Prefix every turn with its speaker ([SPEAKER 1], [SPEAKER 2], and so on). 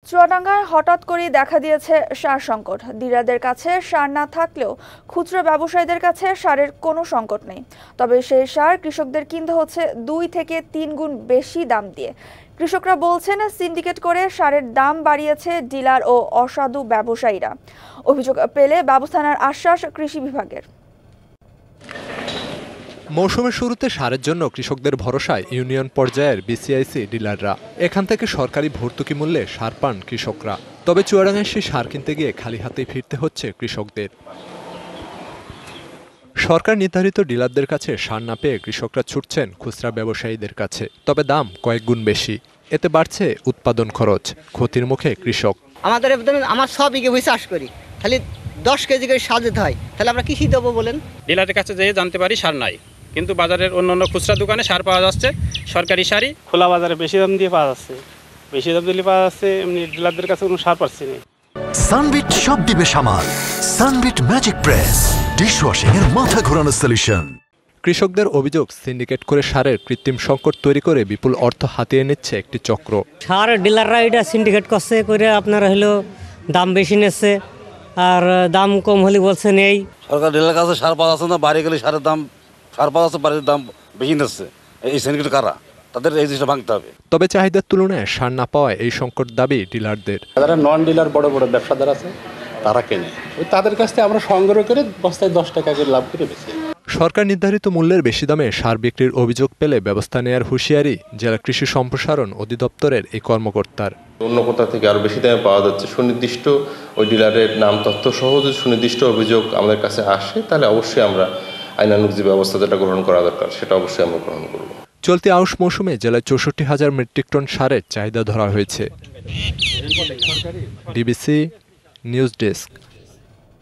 [SPEAKER 1] চুয়াডাঙ্গায় হঠাৎ করেই দেখা দিয়েছে সার সংকট। ডিলারদের কাছে সার না থাকলেও খুচরা ব্যবসায়ীদের কাছে সারের কোনো সংকট নেই। তবে সেই সার কৃষকদের কিনতে হচ্ছে 2 থেকে 3 গুণ বেশি দাম দিয়ে। কৃষকরা বলছেন সিন্ডিকেট করে সারের দাম বাড়িয়েছে ডিলার ও অসাধু ব্যবসায়ীরা। অভিযোগ পেলে ব্যবস্থা নেওয়ার আশ্বাস কৃষি বিভাগের।
[SPEAKER 2] মৌসুমের শুরুতে সারের জন্য কৃষকদের ভরসায় ইউনিয়ন পর্যায়ের বিসিআইসি ডিলাররা। এখান থেকে সরকারি ভর্তুকি মূল্যে সার পান কৃষকরা। তবে চুয়াডাঙ্গায় সেই সার কিনতে গিয়ে খালি হাতেই ফিরতে হচ্ছে কৃষকদের। সরকার নির্ধারিত ডিলারদের কাছে সার না পেয়ে কৃষকরা ছুটছেন খুচরা ব্যবসায়ীদের কাছে। তবে দাম কয়েক গুণ বেশি। এতে বাড়ছে উৎপাদন খরচ। ক্ষতির মুখে কৃষক।
[SPEAKER 3] আমার সব বিঘে চাষ করি, খালি 10 কেজি করে সার দিতে হয়, তাহলে আমরা কৃষি দেবো বলেন?
[SPEAKER 4] ডিলারের কাছে যেয়ে জানতে পারি সার নাই, কিন্তু বাজারের অন্যান্য খুচরা দোকানে সার পাওয়া যাচ্ছে। সরকারি সারই
[SPEAKER 5] খোলা বাজারে বেশি দাম দিয়ে পাওয়া যাচ্ছে, বেশি দাম দিলে পাওয়া যাচ্ছে, এমনি ডিলারদের কাছে কোনো সার পাচ্ছি না।
[SPEAKER 6] সানবিট সব দিবে সামাল। সানবিট ম্যাজিক প্রেস ডিশওয়াশিং এর মাথা ঘোরানো সলিউশন।
[SPEAKER 2] কৃষকদের অভিযোগ, সিন্ডিকেট করে সারের কৃত্রিম সংকট তৈরি করে বিপুল অর্থ হাতিয়ে নিচ্ছে একটি চক্র।
[SPEAKER 7] সার ডিলাররা এটা সিন্ডিকেট করছে করে আপনারা হলো দাম বেশি নিচ্ছে, আর দাম কম হলে বলছে নেই।
[SPEAKER 8] সরকার ডিলার কাছে সার পাওয়া যাচ্ছে না, বাইরে গেলে সারের দাম, সার পাওয়া যাচ্ছে বাড়ির দাম বেশি নিচ্ছে। এই সিন্ডিকেট কারা, তাদের এই জিনিসটা ভাঙতে হবে।
[SPEAKER 2] তবে চাহিদার তুলনায় সার না পাওয়ায় এই সংকট দাবি ডিলারদের।
[SPEAKER 9] যারা নন ডিলার বড় বড় ব্যবসাদার আছে তারা কেনে, তাদের কাছ থেকে আমরা সংগ্রহ করে বস্তায় 10 টাকা করে লাভ করে বেচি।
[SPEAKER 2] সরকার নির্ধারিত মূল্যের বেশি দামে সার বিক্রির অভিযোগ পেলে ব্যবস্থা নেয়ার হুঁশিয়ারি জেলা কৃষি সম্প্রসারণ অধিদপ্তরের এই কর্মকর্তার।
[SPEAKER 10] অন্য কোথা থেকে আরো বেশি দামে পাওয়া যাচ্ছে, সুনির্দিষ্ট ওই ডিলারের নাম তথ্য সহ যদি সুনির্দিষ্ট অভিযোগ আমাদের কাছে আসে, তাহলে অবশ্যই আমরা আইনানুগ যে ব্যবস্থা যেটা গ্রহণ করা দরকার সেটা অবশ্যই আমরা গ্রহণ করব।
[SPEAKER 2] চলতি আউশ মৌসুমে জেলায় 64,000 মেট্রিক টন সারের চাহিদা ধরা হয়েছে। DBC news desk.